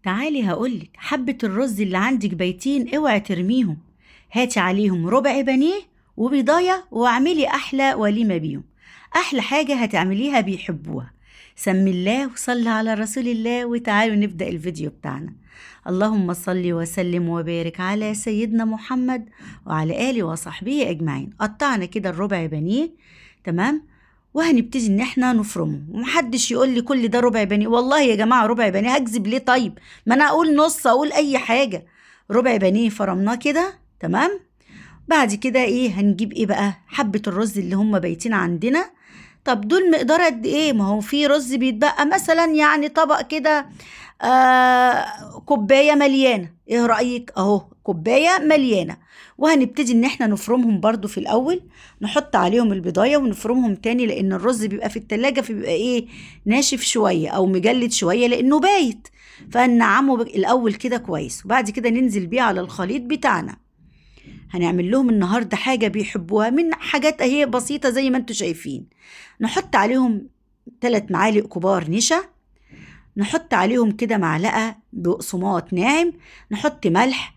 تعالي هقولك حبة الرز اللي عندك بايتين اوعي ترميهم. هاتي عليهم ربع بانيه وبيضاية واعملي أحلى وليمة بيهم. أحلى حاجة هتعمليها بيحبوها. سمي الله وصلي على رسول الله وتعالوا نبدأ الفيديو بتاعنا. اللهم صل وسلم وبارك على سيدنا محمد وعلى آله وصحبه أجمعين. قطعنا كده الربع بانيه، تمام، وهنبتدي ان احنا نفرمه. ومحدش يقول لي كل ده ربع بانيه، والله يا جماعه ربع بانيه، هكذب ليه؟ طيب ما انا اقول نص، اقول اي حاجه. ربع بانيه فرمناه كده، تمام. بعد كده ايه هنجيب؟ ايه بقى؟ حبه الرز اللي هم بايتين عندنا. طب دول مقدار قد ايه؟ ما هو في رز بيتبقى مثلا يعني طبق كده، كوباية مليانة. ايه رأيك؟ اهو كوباية مليانة. وهنبتدي ان احنا نفرمهم برضو في الاول، نحط عليهم البضاية ونفرمهم تاني، لان الرز بيبقى في التلاجة فبيبقى ايه، ناشف شوية او مجلد شوية لانه بايت. فنعمه الاول كده كويس، وبعد كده ننزل بيه على الخليط بتاعنا. هنعمل لهم النهاردة حاجة بيحبوها، من حاجات اهي بسيطة زي ما انتوا شايفين. نحط عليهم 3 معالق كبار نشا، نحط عليهم كده معلقة بقسماط ناعم، نحط ملح،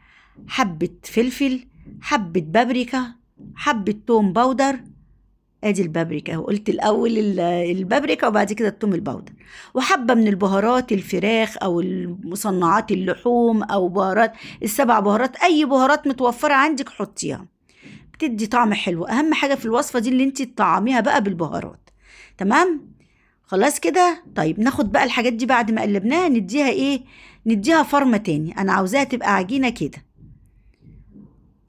حبة فلفل، حبة بابريكا، حبة توم باودر. ادي البابريكا، وقلت الاول البابريكا وبعد كده التوم الباودر، وحبة من البهارات الفراخ او المصنعات اللحوم او بهارات السبع بهارات، اي بهارات متوفرة عندك حطيها، بتدي طعم حلو. اهم حاجة في الوصفة دي اللي انت تطعميها بقى بالبهارات. تمام، خلاص كده. طيب ناخد بقى الحاجات دي بعد ما قلبناها نديها ايه؟ نديها فرمة تاني. انا عاوزاها تبقى عجينة كده.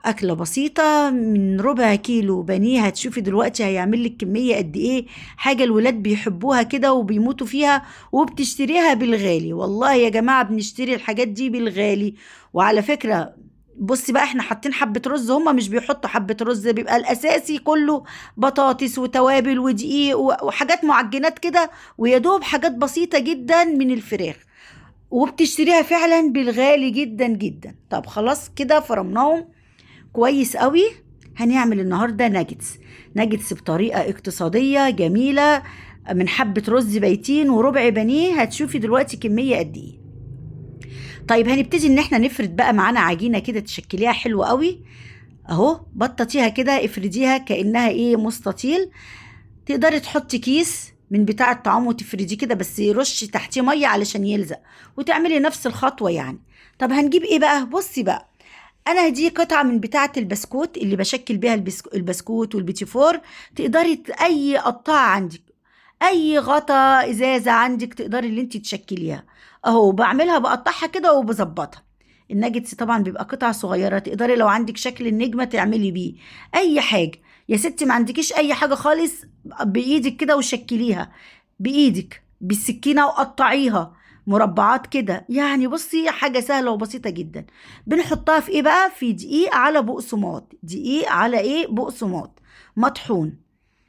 أكلة بسيطة من ربع كيلو بانيه، هتشوفي دلوقتي هيعمل لك كمية قد إيه. حاجة الولاد بيحبوها كده وبيموتوا فيها، وبتشتريها بالغالي. والله يا جماعة بنشتري الحاجات دي بالغالي. وعلى فكرة بصي بقى، احنا حاطين حبة رز، هما مش بيحطوا حبة رز، بيبقى الأساسي كله بطاطس وتوابل ودقيق وحاجات معجنات كده، ويدوب حاجات بسيطة جدا من الفراخ، وبتشتريها فعلا بالغالي جدا جدا. طب خلاص كده فرمناهم كويس قوي. هنعمل النهارده ناجتس بطريقه اقتصاديه جميله، من حبه رز بيتين وربع بانيه. هتشوفي دلوقتي كميه قد ايه. طيب هنبتدي ان احنا نفرد بقى معانا عجينه كده تشكليها حلو قوي. اهو بططيها كده، افرديها كانها ايه، مستطيل. تقدري تحطي كيس من بتاع الطعام وتفرديه كده، بس رشي تحتيه ميه علشان يلزق، وتعملي نفس الخطوه يعني. طب هنجيب ايه بقى؟ بصي بقى، انا دي قطعه من بتاعه البسكوت اللي بشكل بيها البسكوت والبيتي فور. تقدري اي قطعه عندك، اي غطا ازازه عندك تقدري اللي انت تشكليها. اهو بعملها بقطعها كده وبظبطها. الناجتس طبعا بيبقى قطع صغيره، تقدري لو عندك شكل النجمه تعملي بيه اي حاجه. يا ستي ما عندكيش اي حاجه خالص، بايدك كده وشكليها بايدك بالسكينه وقطعيها مربعات كده. يعني بصي حاجه سهله وبسيطه جدا. بنحطها في ايه بقى؟ في دقيق على بقسماط، دقيق على ايه، بقسماط مطحون.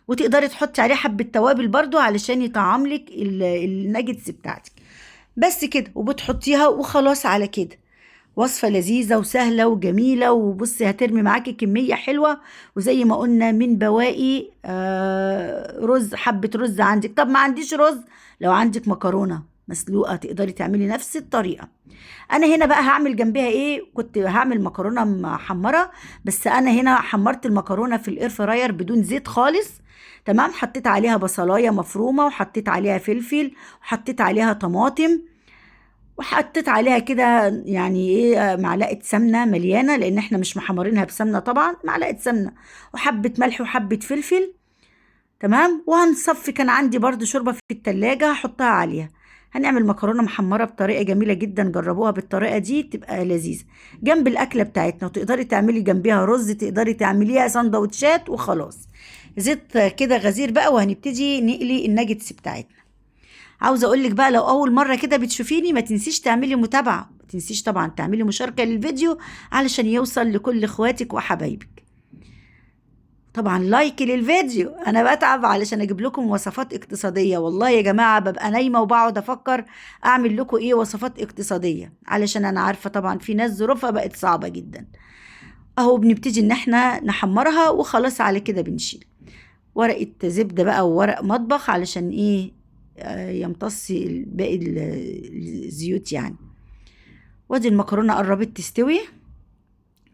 وتقدري تحطي عليه حبة توابل برضو علشان يطعملك الناجتس بتاعتك. بس كده وبتحطيها وخلاص على كده. وصفة لذيذة وسهلة وجميلة، وبصي هترمي معاكي كمية حلوة. وزي ما قلنا من بواقي رز، حبة رز عندك. طب ما عنديش رز، لو عندك مكرونة مسلوقة تقدري تعملي نفس الطريقة. انا هنا بقى هعمل جنبها ايه؟ كنت هعمل مكرونة محمرة، بس انا هنا حمرت المكرونة في الاير فراير بدون زيت خالص. تمام، حطيت عليها بصلاية مفرومة، وحطيت عليها فلفل، وحطيت عليها طماطم، وحطيت عليها كده يعني ايه، معلقه سمنه مليانه، لان احنا مش محمرينها بسمنه طبعا. معلقه سمنه وحبه ملح وحبه فلفل. تمام، وهنصفي، كان عندي برضو شوربه في التلاجة هحطها عليها. هنعمل مكرونه محمره بطريقه جميله جدا، جربوها بالطريقه دي تبقى لذيذه جنب الاكله بتاعتنا. وتقدري تعملي جنبيها رز، تقدري تعمليها سندوتشات وخلاص. زيت كده غزير بقى، وهنبتدي نقلي الناجتس بتاعتنا. عاوزه اقول لك بقى، لو اول مره كده بتشوفيني ما تنسيش تعملي متابعه، ما تنسيش طبعا تعملي مشاركه للفيديو علشان يوصل لكل اخواتك وحبايبك. طبعا لايك للفيديو، انا بتعب علشان اجيب لكم وصفات اقتصاديه. والله يا جماعه ببقى نايمه وبقعد افكر اعمل لكم ايه وصفات اقتصاديه، علشان انا عارفه طبعا في ناس ظروفها بقت صعبه جدا. اهو بنبتدي ان احنا نحمرها وخلاص، على كده بنشيل ورقة زبدة بقى وورق مطبخ علشان ايه، يمتص باقي الزيوت يعني. وادي المكرونة قربت تستوي.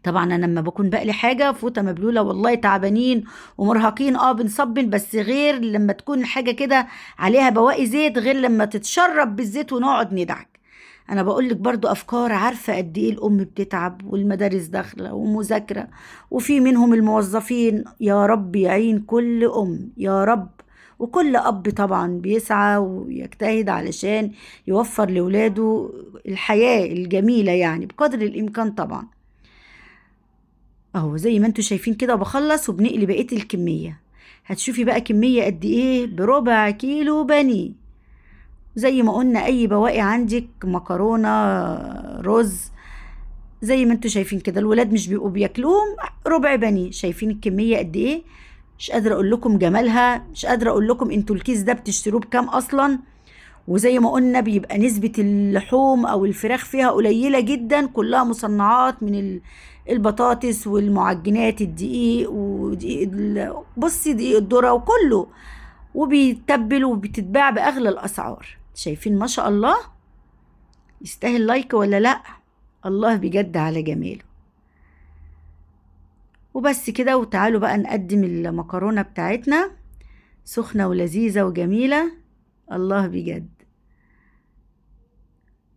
طبعا انا لما بكون بقلي حاجه فوطه مبلوله والله تعبانين ومرهقين بنصبن، بس غير لما تكون حاجه كده عليها بواقي زيت، غير لما تتشرب بالزيت ونقعد ندعك. انا بقول لك برضو افكار، عارفه قد ايه الام بتتعب والمدارس داخله ومذاكره، وفي منهم الموظفين. يا رب يعين كل ام يا رب، وكل اب طبعا بيسعى ويجتهد علشان يوفر لاولاده الحياه الجميله يعني بقدر الامكان طبعا. اهو زي ما انتوا شايفين كده، وبخلص وبنقلي بقية الكمية. هتشوفي بقى كمية قد ايه، بربع كيلو بانيه. زي ما قلنا اي بواقي عندك، مكرونة، رز، زي ما انتوا شايفين كده. الولاد مش بيبقوا بياكلوهم، ربع بانيه. شايفين الكمية قد ايه؟ مش قادرة اقول لكم جمالها، مش قادرة اقول لكم انتوا الكيس ده بتشتروه بكام اصلا. وزي ما قلنا بيبقى نسبة اللحوم أو الفراخ فيها قليلة جدا، كلها مصنعات من البطاطس والمعجنات، الدقيق ودقيق بصي دقيق الذرة وكله، وبيتبل وبتتباع بأغلى الأسعار. شايفين ما شاء الله؟ يستاهل لايك ولا لأ؟ الله بجد على جماله. وبس كده، وتعالوا بقى نقدم المكرونة بتاعتنا سخنة ولذيذة وجميلة. الله بجد،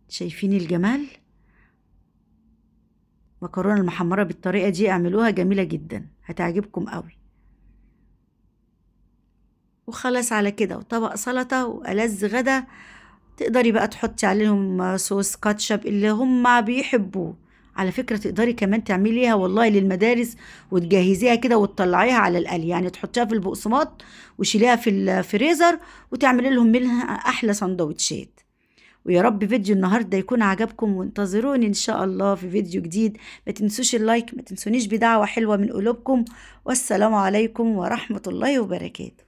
شايفين الجمال؟ مكرونة المحمرة بالطريقة دي اعملوها، جميلة جدا هتعجبكم قوي. وخلاص على كده، وطبق سلطة وألذ غدا. تقدري بقى تحطي عليهم صوص كاتشب اللي هم بيحبوه. على فكرة تقدري كمان تعمليها والله للمدارس وتجهزيها كده وتطلعيها على القلي، يعني تحطيها في البقسماط وشيليها في الفريزر وتعملي لهم منها أحلى سندوتشات. ويا رب فيديو النهاردة يكون عجبكم، وانتظروني إن شاء الله في فيديو جديد. ما تنسوش اللايك، ما تنسونيش بدعوة حلوة من قلوبكم. والسلام عليكم ورحمة الله وبركاته.